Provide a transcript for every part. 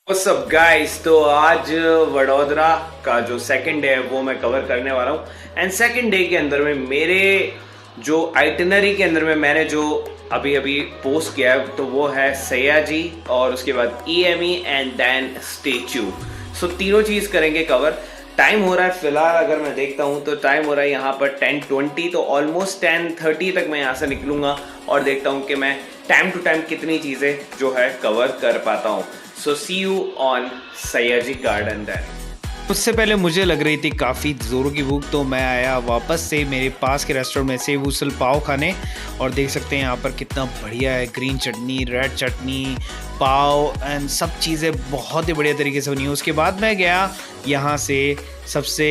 What's up guys? तो आज वडोदरा का जो सेकंड डे है वो मैं कवर करने वाला हूँ। एंड सेकंड डे के अंदर में मेरे जो आइटनरी के अंदर में मैंने जो अभी अभी पोस्ट किया है तो वो है सयाजी और उसके बाद EME एंड देन स्टेच्यू। सो तीनों चीज़ करेंगे कवर। टाइम हो रहा है फिलहाल अगर मैं देखता हूँ तो टाइम हो रहा है यहाँ पर 10:20, तो ऑलमोस्ट 10:30 तक मैं यहाँ से निकलूँगा और देखता हूँ कि मैं टाइम टू टाइम कितनी चीज़ें जो है कवर कर पाता हूँ। So see you on Sayaji garden then. उससे पहले मुझे लग रही थी काफ़ी ज़ोरों की भूख, तो मैं आया वापस से मेरे पास के रेस्टोरेंट में सेव उसल पाव खाने। और देख सकते हैं यहाँ पर कितना बढ़िया है, green chutney, red chutney, pav and सब चीज़ें बहुत ही बढ़िया तरीके से बनी है। उसके बाद मैं गया यहाँ से सबसे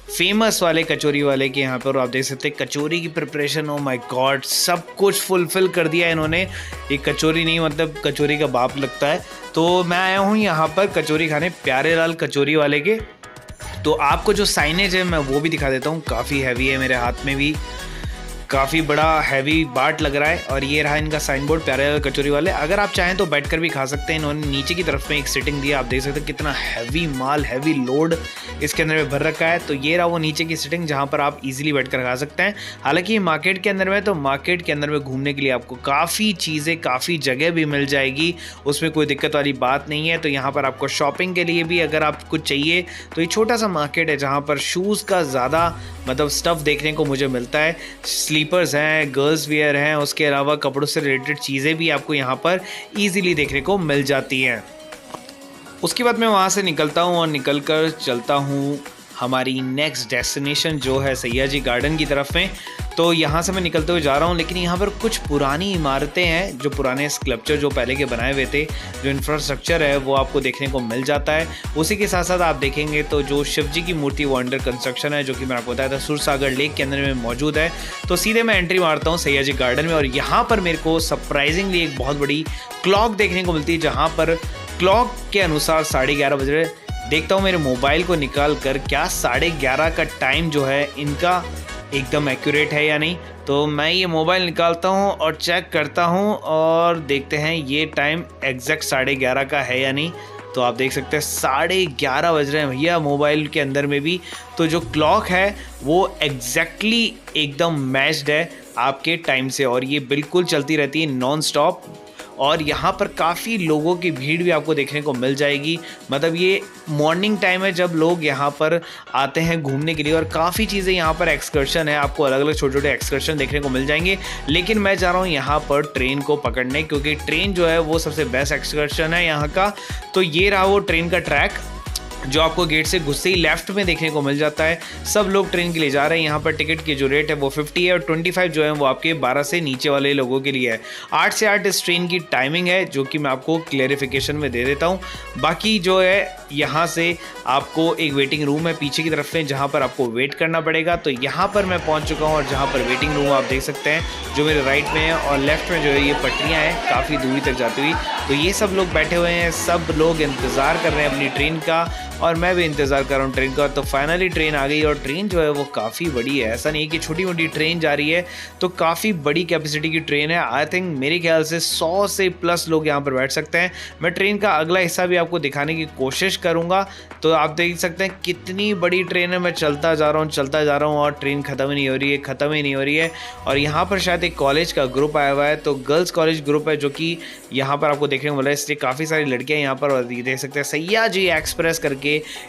फेमस वाले कचौरी वाले के यहाँ पर। आप देख सकते हैं कचौरी की प्रिपरेशन, ओ माय गॉड, सब कुछ फुलफिल कर दिया इन्होंने। एक कचौरी नहीं, मतलब कचौरी का बाप लगता है। तो मैं आया हूँ यहाँ पर कचौरी खाने प्यारे लाल कचौरी वाले के। तो आपको जो साइनेज है मैं वो भी दिखा देता हूँ। काफ़ी हैवी है, मेरे हाथ में भी काफ़ी बड़ा हैवी बाट लग रहा है। और ये रहा इनका साइन बोर्ड प्यारे लाल कचौरी वाले। अगर आप चाहें तो बैठकर भी खा सकते हैं। इन्होंने नीचे की तरफ में एक सिटिंग दिया, आप देख सकते हैं कितना हैवी माल, हैवी लोड इसके अंदर में भर रखा है। तो ये रहा वो नीचे की सिटिंग जहाँ पर आप इजीली बैठकर खा सकते हैं। हालांकि मार्केट के अंदर में, तो मार्केट के अंदर में घूमने के लिए आपको काफ़ी चीज़ें, काफ़ी जगह भी मिल जाएगी, उसमें कोई दिक्कत वाली बात नहीं है। तो यहाँ पर आपको शॉपिंग के लिए भी अगर आप कुछ चाहिए तो ये छोटा सा मार्केट है जहाँ पर शूज़ का ज़्यादा मतलब स्टफ़ देखने को मुझे मिलता है। स्लीपर्स हैं, गर्ल्स वियर हैं, उसके अलावा कपड़ों से रिलेटेड चीज़ें भी आपको यहाँ पर ईज़िली देखने को मिल जाती हैं। उसके बाद मैं वहाँ से निकलता हूँ और निकल कर चलता हूँ हमारी नेक्स्ट डेस्टिनेशन जो है सयाजी गार्डन की तरफ में। तो यहाँ से मैं निकलते हुए जा रहा हूँ, लेकिन यहाँ पर कुछ पुरानी इमारतें हैं, जो पुराने स्कल्पचर जो पहले के बनाए हुए थे, जो इंफ्रास्ट्रक्चर है वो आपको देखने को मिल जाता है। उसी के साथ साथ आप देखेंगे तो जो शिव जी की मूर्ति वो अंडर कंस्ट्रक्शन है, जो कि मैं आपको बताया था सूरसागर लेक के अंदर में मौजूद है। तो सीधे मैं एंट्री मारता हूँ सयाजी गार्डन में और यहाँ पर मेरे को सरप्राइजिंगली एक बहुत बड़ी क्लॉक देखने को मिलती है, जहाँ पर क्लॉक के अनुसार 11:30 बज रहे। देखता हूँ मेरे मोबाइल को निकाल कर क्या 11:30 का टाइम जो है इनका एकदम एक्यूरेट है या नहीं। तो मैं ये मोबाइल निकालता हूँ और चेक करता हूँ और देखते हैं ये टाइम एग्जैक्ट 11:30 का है या नहीं। तो आप देख सकते हैं 11:30 बज रहे हैं भैया मोबाइल के अंदर में भी। तो जो क्लॉक है वो एग्जैक्टली एकदम मैच्ड है आपके टाइम से, और ये बिल्कुल चलती रहती है नॉन स्टॉप। और यहाँ पर काफ़ी लोगों की भीड़ भी आपको देखने को मिल जाएगी। मतलब ये मॉर्निंग टाइम है जब लोग यहाँ पर आते हैं घूमने के लिए, और काफ़ी चीज़ें यहाँ पर एक्सकर्शन है, आपको अलग अलग छोटे छोटे एक्सकर्शन देखने को मिल जाएंगे। लेकिन मैं जा रहा हूँ यहाँ पर ट्रेन को पकड़ने, क्योंकि ट्रेन जो है वो सबसे बेस्ट एक्सकर्शन है यहाँ का। तो ये रहा वो ट्रेन का ट्रैक जो आपको गेट से घुसते ही लेफ्ट में देखने को मिल जाता है। सब लोग ट्रेन के लिए जा रहे हैं। यहाँ पर टिकट की जो रेट है वो 50 है और 25 जो है वो आपके 12 से नीचे वाले लोगों के लिए है। 8 से 8 इस ट्रेन की टाइमिंग है, जो कि मैं आपको क्लेरिफिकेशन में दे देता हूँ। बाकी जो है यहाँ से आपको एक वेटिंग रूम है पीछे की तरफ में, जहाँ पर आपको वेट करना पड़ेगा। तो यहाँ पर मैं पहुँच चुका हूँ और जहाँ पर वेटिंग रूम आप देख सकते हैं जो मेरे राइट में है, और लेफ्ट में जो है ये पटरियाँ हैं काफ़ी दूरी तक जाती हुई। तो ये सब लोग बैठे हुए हैं, सब लोग इंतज़ार कर रहे हैं अपनी ट्रेन का, और मैं भी इंतज़ार कर रहा हूँ ट्रेन का। तो फाइनली ट्रेन आ गई, और ट्रेन जो है वो काफ़ी बड़ी है, ऐसा नहीं है कि छोटी मोटी ट्रेन जा रही है। तो काफ़ी बड़ी कैपेसिटी की ट्रेन है। आई थिंक मेरे ख्याल से 100 से प्लस लोग यहाँ पर बैठ सकते हैं। मैं ट्रेन का अगला हिस्सा भी आपको दिखाने की कोशिश करूँगा। तो आप देख सकते हैं कितनी बड़ी ट्रेन है। मैं चलता जा रहा हूँ और ट्रेन ख़त्म ही नहीं हो रही है, ख़त्म ही नहीं हो रही है। और यहाँ पर शायद एक कॉलेज का ग्रुप आया हुआ है, तो गर्ल्स कॉलेज ग्रुप है, जो कि यहाँ पर आपको देखने को मिला है। इसलिए काफ़ी सारी लड़कियाँ यहाँ पर, और देख सकते हैं सयाजी एक्सप्रेस करके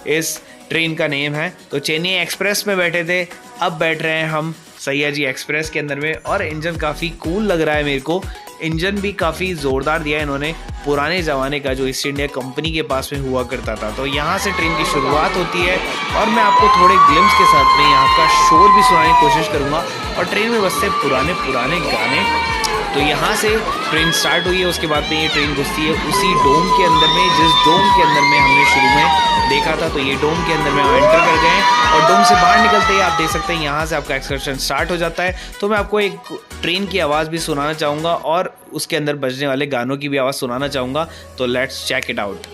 इस ट्रेन का नेम है। तो चेन्नई एक्सप्रेस में बैठे थे, अब बैठ रहे हैं हम सयाजी एक्सप्रेस के अंदर में। और इंजन काफ़ी कूल लग रहा है मेरे को, इंजन भी काफ़ी ज़ोरदार दिया है इन्होंने, पुराने ज़माने का जो ईस्ट इंडिया कंपनी के पास में हुआ करता था। तो यहाँ से ट्रेन की शुरुआत होती है, और मैं आपको थोड़े ग्लिम्स के साथ में यहाँ का शोर भी सुनाने की कोशिश करूँगा। और ट्रेन में बसते पुराने पुराने गाने। तो यहाँ से ट्रेन स्टार्ट हुई है, उसके बाद में ये ट्रेन घुसती है उसी डोम के अंदर में, जिस डोम के अंदर में हमने शुरू में देखा था। तो ये डोम के अंदर में हम एंटर कर गए हैं, और डोम से बाहर निकलते ही आप देख सकते हैं यहाँ से आपका एक्सकर्शन स्टार्ट हो जाता है। तो मैं आपको एक ट्रेन की आवाज़ भी सुनाना चाहूँगा, और उसके अंदर बजने वाले गानों की भी आवाज़ सुनाना चाहूँगा। तो लेट्स चेक इट आउट।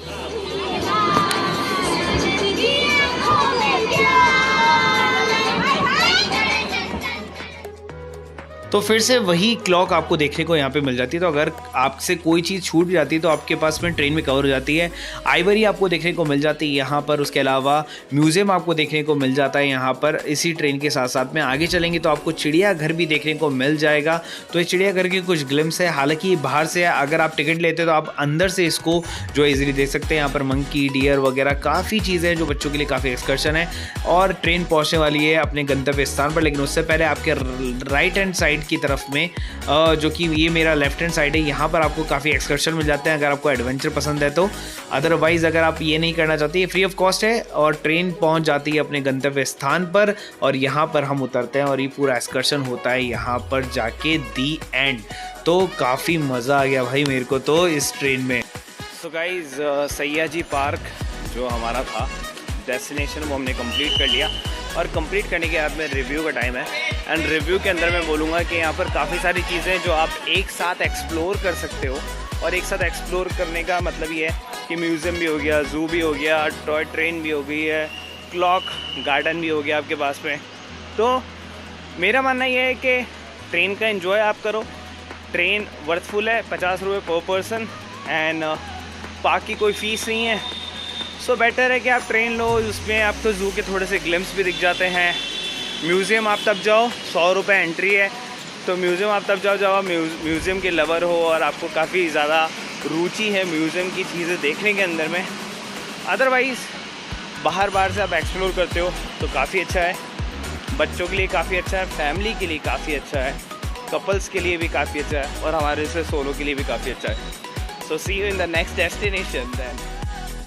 तो फिर से वही क्लॉक आपको देखने को यहाँ पे मिल जाती है। तो अगर आपसे कोई चीज़ छूट जाती है तो आपके पास में ट्रेन में कवर हो जाती है। आइवरी आपको देखने को मिल जाती है यहाँ पर, उसके अलावा म्यूज़ियम आपको देखने को मिल जाता है यहाँ पर। इसी ट्रेन के साथ साथ में आगे चलेंगे तो आपको चिड़ियाघर भी देखने को मिल जाएगा। तो ये चिड़ियाघर की कुछ ग्लिम्स है, हालांकि ये बाहर से है, अगर आप टिकट लेते हैं तो आप अंदर से इसको जो इजीली देख सकते हैं। यहाँ पर मंकी, डियर वगैरह काफ़ी चीज़ें हैं जो बच्चों के लिए काफ़ी एक्सकर्शन है। और ट्रेन पहुँचने वाली है अपने गंतव्य स्थान पर, लेकिन उससे पहले आपके राइट हैंड साइड की तरफ में जो कि ये मेरा लेफ्ट हैंड साइड है, यहाँ पर आपको काफ़ी एक्सकर्शन मिल जाते हैं अगर आपको एडवेंचर पसंद है तो। अदरवाइज़ अगर आप ये नहीं करना चाहते, ये फ्री ऑफ कॉस्ट है और ट्रेन पहुँच जाती है अपने गंतव्य स्थान पर और यहाँ पर हम उतरते हैं और ये पूरा एक्सकर्शन होता है यहाँ पर जाके दी एंड। तो काफ़ी मज़ा आ गया भाई मेरे को तो इस ट्रेन में। सो गाइज सयाजी पार्क जो हमारा था डेस्टिनेशन वो हमने कंप्लीट कर लिया और कंप्लीट करने के बाद में रिव्यू का टाइम है। एंड रिव्यू के अंदर मैं बोलूँगा कि यहाँ पर काफ़ी सारी चीज़ें जो आप एक साथ एक्सप्लोर कर सकते हो। और एक साथ एक्सप्लोर करने का मतलब ये है कि म्यूज़ियम भी हो गया, ज़ू भी हो गया, टॉय ट्रेन भी हो गई है, क्लॉक गार्डन भी हो गया आपके पास में। तो मेरा मानना ये है कि ट्रेन का एंजॉय आप करो। ट्रेन वर्थफुल है, 50 रुपये पर पर्सन एंड पार्क की कोई फ़ीस नहीं है। सो बेटर है कि आप ट्रेन लो, उसमें आपको ज़ू के थोड़े से ग्लिम्स भी दिख जाते हैं। म्यूज़ियम आप तब जाओ, 100 रुपये एंट्री है, तो म्यूज़ियम आप तब जाओ जब आप म्यूज़ियम के लवर हो और आपको काफ़ी ज़्यादा रुचि है म्यूज़ियम की चीज़ें देखने के अंदर में। अदरवाइज़ बाहर से आप एक्सप्लोर करते हो तो काफ़ी अच्छा है, बच्चों के लिए काफ़ी अच्छा है, फैमिली के लिए काफ़ी अच्छा है, कपल्स के लिए भी काफ़ी अच्छा है और हमारे से सोलो के लिए भी काफ़ी अच्छा है। So see you in the next destination then.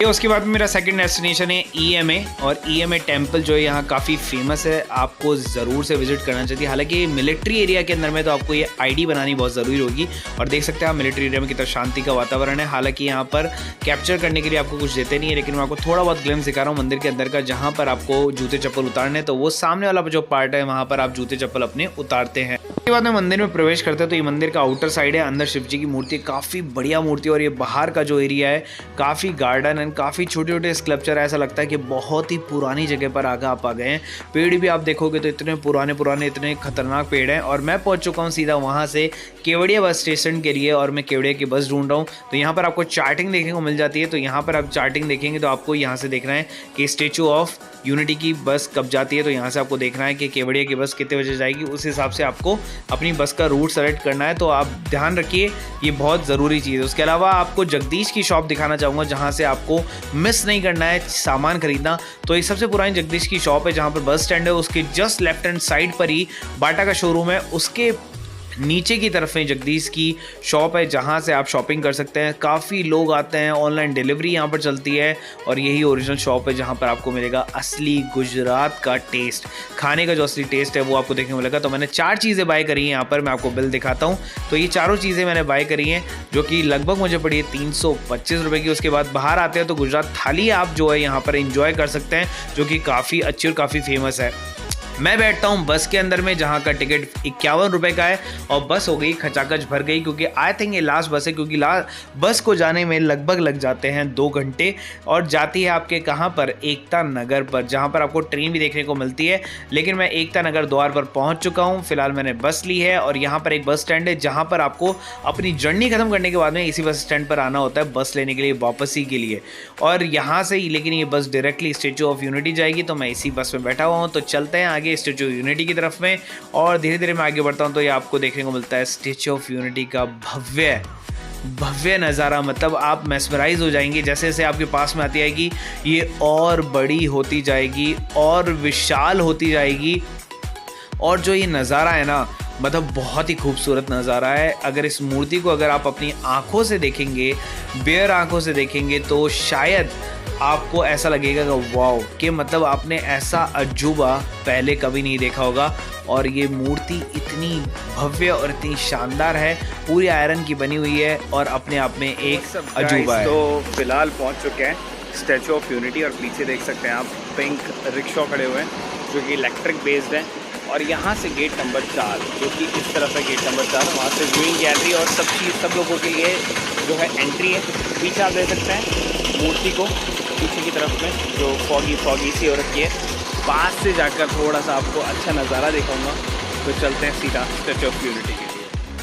ये उसके बाद मेरा सेकंड डेस्टिनेशन है EMA। और EMA टेम्पल जो है यहाँ काफ़ी फेमस है, आपको ज़रूर से विजिट करना चाहिए। हालांकि मिलिट्री एरिया के अंदर में तो आपको ये ID बनानी बहुत ज़रूरी होगी। और देख सकते हैं आप मिलिट्री एरिया में कितना शांति का वातावरण है। हालांकि यहाँ पर कैप्चर करने के लिए आपको कुछ देते नहीं है, लेकिन मैं आपको थोड़ा बहुत ग्लिम्स दिखा रहा हूँ मंदिर के अंदर का, जहाँ पर आपको जूते चप्पल उतारने, तो वो सामने वाला जो पार्ट है वहाँ पर आप जूते चप्पल अपने उतारते हैं। उसके बाद में मंदिर में प्रवेश करते हैं तो ये मंदिर का आउटर साइड है, अंदर शिव जी की मूर्ति, काफ़ी बढ़िया मूर्ति। और ये बाहर का जो एरिया है काफ़ी गार्डन एंड काफ़ी छोटे छोटे स्कल्पचर, ऐसा लगता है कि बहुत ही पुरानी जगह पर आगे आप आ गए हैं। पेड़ भी आप देखोगे तो इतने पुराने इतने खतरनाक पेड़ हैं। और मैं पहुंच चुका हूं सीधा वहां से केवड़िया बस स्टेशन के लिए और मैं केवड़िया की बस ढूंढ रहा हूं। तो यहाँ पर आपको चार्टिंग देखने को मिल जाती है। तो यहाँ पर आप चार्टिंग देखेंगे तो आपको यहाँ से देखना है कि स्टैचू ऑफ यूनिटी की बस कब जाती है। तो यहाँ से आपको देखना है कि केवड़िया की बस कितने बजे जाएगी, उस हिसाब से आपको अपनी बस का रूट सेलेक्ट करना है। तो आप ध्यान रखिए, ये बहुत ज़रूरी चीज़ है। उसके अलावा आपको जगदीश की शॉप दिखाना चाहूँगा, जहाँ से आपको मिस नहीं करना है सामान खरीदना। तो ये सबसे पुरानी जगदीश की शॉप है, जहाँ पर बस स्टैंड है, उसके जस्ट लेफ्ट हैंड साइड पर ही बाटा का शोरूम है, उसके नीचे की तरफ में जगदीश की शॉप है, जहाँ से आप शॉपिंग कर सकते हैं। काफ़ी लोग आते हैं, ऑनलाइन डिलीवरी यहाँ पर चलती है और यही ओरिजिनल शॉप है जहाँ पर आपको मिलेगा असली गुजरात का टेस्ट, खाने का जो असली टेस्ट है वो आपको देखने को मिलेगा। तो मैंने 4 चीज़ें बाय करी हैं यहाँ पर, मैं आपको बिल दिखाता हूँ। तो ये चारों चीज़ें मैंने बाय करी हैं जो कि लगभग मुझे पड़ी है 325 रुपये की। उसके बाद बाहर आते हैं तो गुजरात थाली आप जो है यहाँ पर इंजॉय कर सकते हैं, जो कि काफ़ी अच्छी और काफ़ी फेमस है। मैं बैठता हूँ बस के अंदर में, जहाँ का टिकट 51 रुपये का है और बस हो गई खचाखच भर गई, क्योंकि आई थिंक ये लास्ट बस है, क्योंकि बस को जाने में लगभग लग जाते हैं 2 घंटे और जाती है आपके कहाँ पर, एकता नगर पर, जहाँ पर आपको ट्रेन भी देखने को मिलती है। लेकिन मैं एकता नगर द्वार पर पहुँच चुका हूँ, फिलहाल मैंने बस ली है और यहाँ पर एक बस स्टैंड है, जहाँ पर आपको अपनी जर्नी खत्म करने के बाद में इसी बस स्टैंड पर आना होता है बस लेने के लिए, वापसी के लिए। और यहाँ से ही लेकिन ये बस डायरेक्टली स्टैचू ऑफ यूनिटी जाएगी, तो मैं इसी बस में बैठा हुआ हूँ। तो चलते हैं आगे स्टैचू ऑफ यूनिटी की तरफ में और धीरे धीरे मैं आगे बढ़ता हूँ। तो ये आपको देखने को मिलता है स्टैचू ऑफ यूनिटी का भव्य नज़ारा, मतलब आप मेस्मराइज हो जाएंगे। जैसे जैसे आपके पास में आती आएगी ये और बड़ी होती जाएगी और विशाल होती जाएगी। और जो ये नज़ारा है ना, मतलब बहुत ही खूबसूरत नज़ारा है। अगर इस मूर्ति को अगर आप अपनी आँखों से देखेंगे, बेयर आँखों से देखेंगे, तो शायद आपको ऐसा लगेगा कि वाओ, कि मतलब आपने ऐसा अजूबा पहले कभी नहीं देखा होगा। और ये मूर्ति इतनी भव्य और इतनी शानदार है, पूरी आयरन की बनी हुई है और अपने आप में एक अजूबा है। तो फिलहाल पहुंच चुके हैं स्टैचू ऑफ यूनिटी और पीछे देख सकते हैं आप पिंक रिक्शा खड़े हुए हैं जो कि इलेक्ट्रिक बेस्ड है। और यहाँ से गेट नंबर 4 जो कि इस तरफ है गेट नंबर 4, वहाँ से व्यूइंग गैलरी और सब लोगों के लिए जो है एंट्री है। पीछे आप देख सकते हैं मूर्ति को, पीछे की तरफ में जो फॉगी सी हो रखी है। पास से जाकर थोड़ा सा आपको अच्छा नज़ारा दिखाऊंगा। तो चलते हैं सीधा स्टैच्यू ऑफ यूनिटी के लिए।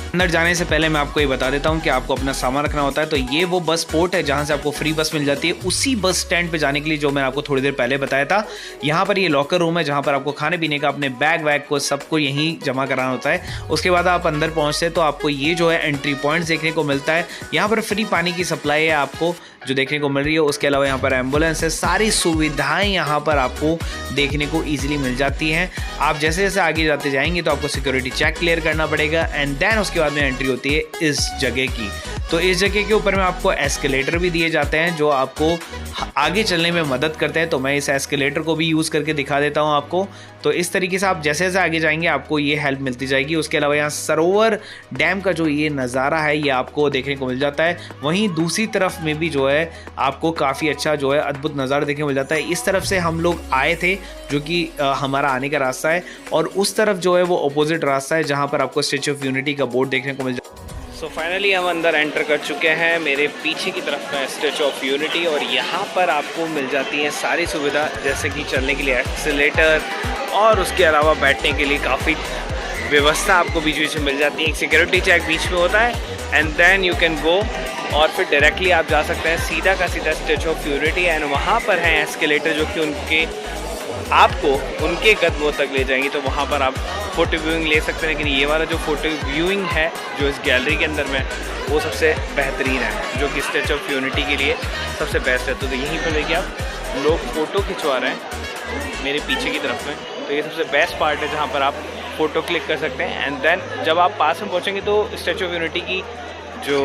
अंदर जाने से पहले मैं आपको ये बता देता हूँ कि आपको अपना सामान रखना होता है। तो ये वो बस पोर्ट है जहाँ से आपको फ्री बस मिल जाती है उसी बस स्टैंड पे जाने के लिए जो मैंने आपको थोड़ी देर पहले बताया था। यहाँ पर ये लॉकर रूम है जहाँ पर आपको खाने पीने का अपने बैग वैग को सबको यहीं जमा कराना होता है। उसके बाद आप अंदर पहुँचते हैं तो आपको ये जो है एंट्री पॉइंट देखने को मिलता है। यहाँ पर फ्री पानी की सप्लाई है आपको जो देखने को मिल रही है। उसके अलावा यहाँ पर एम्बुलेंस है, सारी सुविधाएं यहाँ पर आपको देखने को ईजिली मिल जाती हैं। आप जैसे जैसे आगे जाते जाएंगे तो आपको सिक्योरिटी चेक क्लियर करना पड़ेगा एंड देन उसके बाद में एंट्री होती है इस जगह की। तो इस जगह के ऊपर में आपको एस्केलेटर भी दिए जाते हैं जो आपको आगे चलने में मदद करते हैं। तो मैं इस एस्केलेटर को भी यूज़ करके दिखा देता हूँ आपको। तो इस तरीके से आप जैसे जैसे आगे जाएंगे आपको ये हेल्प मिलती जाएगी। उसके अलावा यहाँ सरोवर डैम का जो ये नज़ारा है ये आपको देखने को मिल जाता है। वहीं दूसरी तरफ में भी जो है आपको काफ़ी अच्छा जो है अद्भुत नज़ारा देखने को मिल जाता है। इस तरफ से हम लोग आए थे जो कि हमारा आने का रास्ता है और उस तरफ जो है वो अपोजिट रास्ता है जहाँ पर आपको स्टैच्यू ऑफ यूनिटी का बोर्ड देखने को मिल जाता है। सो फाइनली हम अंदर एंटर कर चुके हैं। मेरे पीछे की तरफ में स्टैच्यू ऑफ यूनिटी और यहाँ पर आपको मिल जाती है सारी सुविधा जैसे कि चलने के लिए एक्सीलेटर और उसके अलावा बैठने के लिए काफ़ी व्यवस्था आपको बीच बीच में मिल जाती है। एक सिक्योरिटी चेक बीच में होता है and then you can go और फिर डायरेक्टली आप जा सकते हैं सीधा का सीधा स्टैच्यू ऑफ यूनिटी एंड वहाँ पर हैं एस्केलेटर जो कि आपको उनके कदमों तक ले जाएंगी। तो वहाँ पर आप फ़ोटो व्यूइंग ले सकते हैं। लेकिन ये वाला जो फ़ोटो व्यूइंग है जो इस गैलरी के अंदर में वो सबसे बेहतरीन है जो कि स्टैच्यू ऑफ यूनिटी के लिए सबसे बेस्ट है। तो यहीं पर देखिए आप लोग फ़ोटो खिंचवा रहे हैं मेरे पीछे की तरफ में। तो ये सबसे बेस्ट पार्ट है जहाँ पर आप फ़ोटो क्लिक कर सकते हैं एंड देन जब आप पास में पहुँचेंगे तो स्टैच्यू ऑफ यूनिटी की जो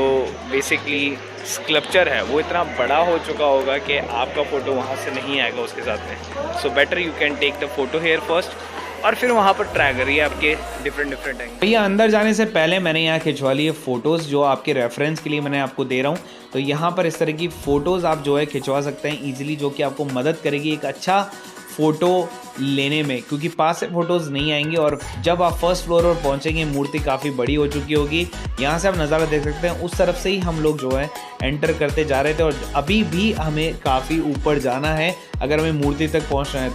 बेसिकली स्कल्पचर है वो इतना बड़ा हो चुका होगा कि आपका फ़ोटो वहाँ से नहीं आएगा उसके साथ में। So better you can take the photo here first और फिर वहाँ पर ट्राई करिए आपके डिफरेंट एंगल। भैया अंदर जाने से पहले मैंने यहाँ खिंचवा लिए फ़ोटोज़ जो आपके रेफरेंस के लिए मैंने आपको दे रहा हूँ। तो यहाँ पर इस तरह की फ़ोटोज़ आप जो है खिंचवा सकते हैं ईजिली जो कि आपको मदद करेगी एक अच्छा फ़ोटो लेने में क्योंकि पास से फ़ोटोज़ नहीं आएंगी। और जब आप फर्स्ट फ्लोर पर पहुंचेंगे मूर्ति काफ़ी बड़ी हो चुकी होगी। यहाँ से आप नज़ारा देख सकते हैं। उस तरफ से ही हम लोग जो है एंटर करते जा रहे थे और अभी भी हमें काफ़ी ऊपर जाना है अगर हमें मूर्ति तक पहुँचना है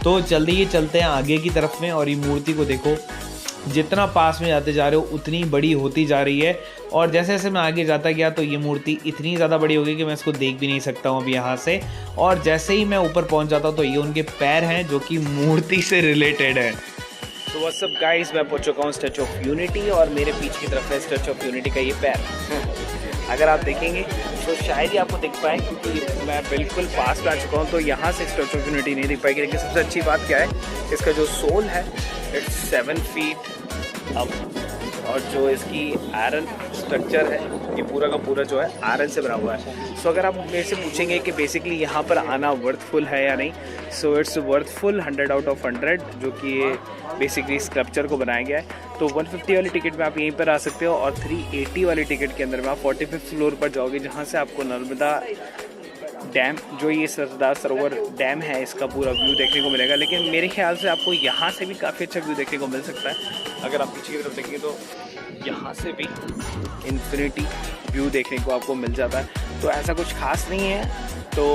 तो जल्दी ही चलते हैं आगे की तरफ में। और ये मूर्ति को देखो जितना पास में जाते जा रहे हो उतनी बड़ी होती जा रही है और जैसे जैसे मैं आगे जाता गया तो ये मूर्ति इतनी ज़्यादा बड़ी हो गई कि मैं इसको देख भी नहीं सकता हूँ अभी यहाँ से। और जैसे ही मैं ऊपर पहुँच जाता हूँ तो ये उनके पैर हैं जो कि मूर्ति से रिलेटेड है। तो व्हाट्स अप गाइस, मैं पहुँच चुका हूँ स्टैच्यू ऑफ यूनिटी और मेरे पीछे की तरफ है स्टैच्यू ऑफ यूनिटी का ये पैर। अगर आप देखेंगे तो शायद ही आपको दिख पाए क्योंकि मैं बिल्कुल पास में आ चुका हूँ तो यहाँ से स्टैच्यू ऑफ यूनिटी नहीं दिख पाएगी। लेकिन सबसे अच्छी बात क्या है इसका जो सोल है इट्स 7 फीट अब और जो इसकी आयरन स्ट्रक्चर है ये पूरा का पूरा जो है आयरन से बना हुआ है। सो अगर आप मेरे से पूछेंगे कि बेसिकली यहाँ पर आना वर्थफुल है या नहीं, so it's worthful 100 out of 100 जो कि ये बेसिकली स्कल्पचर को बनाया गया है। तो 150 वाली टिकट में आप यहीं पर आ सकते हो और 380 वाली टिकट के अंदर में आप 45th फ्लोर पर जाओगे जहाँ से आपको नर्मदा डैम जो ये सरदार सरोवर डैम है इसका पूरा व्यू देखने को मिलेगा। लेकिन मेरे ख्याल से आपको यहाँ से भी काफ़ी अच्छा व्यू देखने को मिल सकता है। अगर आप पीछे की तरफ देखेंगे तो यहाँ से भी इन्फिनिटी व्यू देखने को आपको मिल जाता है। तो ऐसा कुछ खास नहीं है तो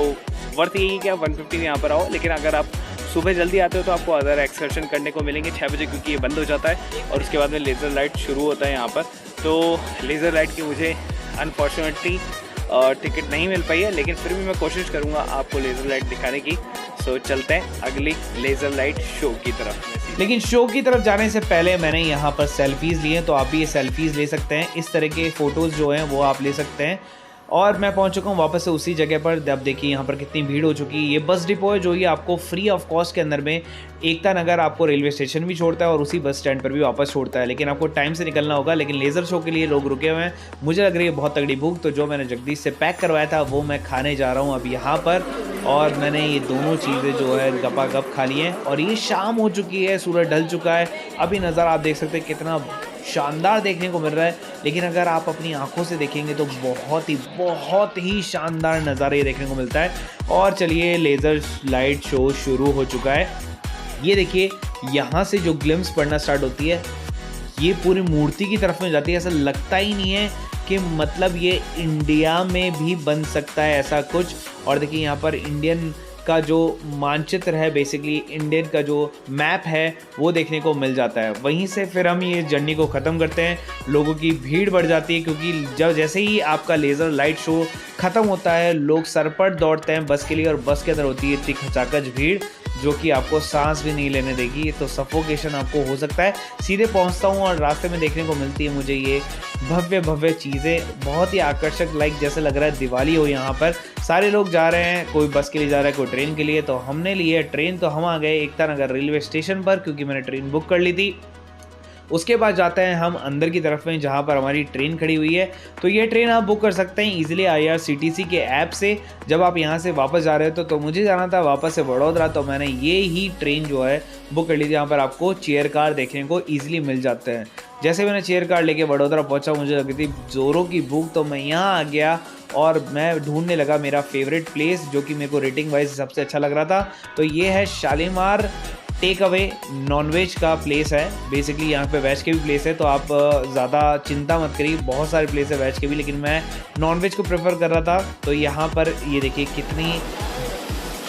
वर्थ यही कि आप 150 यहाँ पर आओ। लेकिन अगर आप सुबह जल्दी आते हो तो आपको अदर एक्सकर्शन करने को मिलेंगे 6 बजे क्योंकि ये बंद हो जाता है और उसके बाद में लेज़र लाइट शुरू होता है यहाँ पर। तो लेज़र लाइट की मुझे अनफॉर्चुनेटली टिकट नहीं मिल पाई है लेकिन फिर भी मैं कोशिश करूँगा आपको लेज़र लाइट दिखाने की। सो चलते हैं अगली लेज़र लाइट शो की तरफ। लेकिन शो की तरफ जाने से पहले मैंने यहाँ पर सेल्फीज़ लिए तो आप भी ये सेल्फीज़ ले सकते हैं। इस तरह के फ़ोटोज़ जो हैं वो आप ले सकते हैं। और मैं पहुंच चुका हूं वापस से उसी जगह पर। अब देखिए यहाँ पर कितनी भीड़ हो चुकी है। ये बस डिपो है जो ये आपको फ्री ऑफ कॉस्ट के अंदर में एकता नगर आपको रेलवे स्टेशन भी छोड़ता है और उसी बस स्टैंड पर भी वापस छोड़ता है। लेकिन आपको टाइम से निकलना होगा। लेकिन लेज़र शो के लिए लोग रुके हुए हैं। मुझे लग रही है बहुत तगड़ी भूख। तो जो मैंने जगदीश से पैक करवाया था वो मैं खाने जा रहा हूँ अब यहाँ पर। और मैंने ये दोनों चीज़ें जो है गपागप खा ली हैं और ये शाम हो चुकी है, सूरज ढल चुका है। अभी नज़ारा आप देख सकते हैं कितना शानदार देखने को मिल रहा है। लेकिन अगर आप अपनी आंखों से देखेंगे तो बहुत ही शानदार नज़ारा ये देखने को मिलता है। और चलिए लेज़र लाइट शो शुरू हो चुका है। ये देखिए यहाँ से जो ग्लिम्स पड़ना स्टार्ट होती है ये पूरी मूर्ति की तरफ में जाती है। ऐसा लगता ही नहीं है कि मतलब ये इंडिया में भी बन सकता है ऐसा कुछ। और देखिए यहाँ पर इंडियन का जो मानचित्र है, बेसिकली इंडियन का जो मैप है वो देखने को मिल जाता है। वहीं से फिर हम ये जर्नी को ख़त्म करते हैं। लोगों की भीड़ बढ़ जाती है क्योंकि जब जैसे ही आपका लेज़र लाइट शो ख़त्म होता है लोग सरपट दौड़ते हैं बस के लिए, और बस के अंदर होती है इतनी खचाखच भीड़ जो कि आपको सांस भी नहीं लेने देगी, तो सफोकेशन आपको हो सकता है। सीधे पहुंचता हूं और रास्ते में देखने को मिलती है मुझे ये भव्य भव्य चीज़ें, बहुत ही आकर्षक, लाइक जैसे लग रहा है दिवाली हो यहाँ पर। सारे लोग जा रहे हैं, कोई बस के लिए जा रहा है, कोई ट्रेन के लिए। तो हमने ली है ट्रेन, तो हम आ गए एकता नगर रेलवे स्टेशन पर क्योंकि मैंने ट्रेन बुक कर ली थी। उसके बाद जाते हैं हम अंदर की तरफ में जहाँ पर हमारी ट्रेन खड़ी हुई है। तो ये ट्रेन आप बुक कर सकते हैं ईजिली IRCTC के ऐप से। जब आप यहाँ से वापस जा रहे हो तो मुझे जाना था वापस से वडोदरा, तो मैंने ये ही ट्रेन जो है बुक कर ली थी। यहाँ पर आपको चेयर कार देखने को ईजिली मिल जाते हैं। जैसे मैंने चेयर कार लेके वडोदरा पहुँचा, मुझे लगी थी ज़ोरों की भूख, तो मैं यहाँ आ गया और मैं ढूंढने लगा मेरा फेवरेट प्लेस जो कि मेरे को रेटिंग वाइज सबसे अच्छा लग रहा था। तो ये है शालीमार टेक अवे नॉनवेज का प्लेस है। बेसिकली यहाँ पे वेज के भी प्लेस है, तो आप ज़्यादा चिंता मत करिए, बहुत सारे प्लेस है वेज के भी, लेकिन मैं नॉनवेज को प्रेफर कर रहा था। तो यहाँ पर ये देखिए कितनी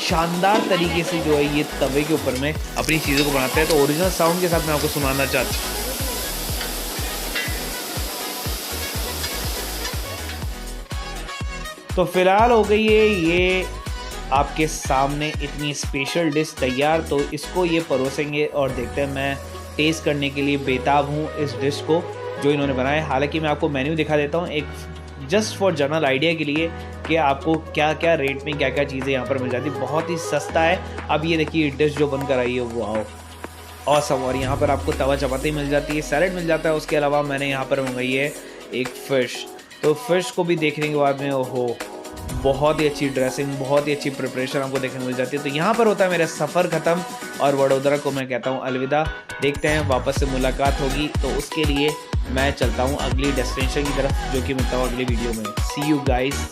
शानदार तरीके से जो है ये तवे के ऊपर में अपनी चीज़ों को बनाते हैं। तो ओरिजिनल साउंड के साथ मैं आपको सुनाना चाहता हूँ। तो फिलहाल हो गई है ये आपके सामने इतनी स्पेशल डिश तैयार, तो इसको ये परोसेंगे और देखते हैं। मैं टेस्ट करने के लिए बेताब हूँ इस डिश को जो इन्होंने बनाया है। हालांकि मैं आपको मेन्यू दिखा देता हूँ एक जस्ट फॉर जनरल आइडिया के लिए कि आपको क्या क्या रेट में क्या क्या चीज़ें यहाँ पर मिल जाती है। बहुत ही सस्ता है। अब ये देखिए डिश जो बनकर आई है वो आओ ऑसम। और यहाँ पर आपको तवा चपाती मिल जाती है, सैलेड मिल जाता है। उसके अलावा मैंने यहाँ पर मंगाई है एक फ़िश। तो फ़िश को भी देखने के बाद में ओहो बहुत ही अच्छी ड्रेसिंग, बहुत ही अच्छी प्रिपरेशन आपको देखने को मिल जाती है। तो यहाँ पर होता है मेरा सफ़र ख़त्म और वडोदरा को मैं कहता हूँ अलविदा। देखते हैं वापस से मुलाकात होगी, तो उसके लिए मैं चलता हूँ अगली डेस्टिनेशन की तरफ जो कि मिलता हूँ अगली वीडियो में। सी यू गाइस।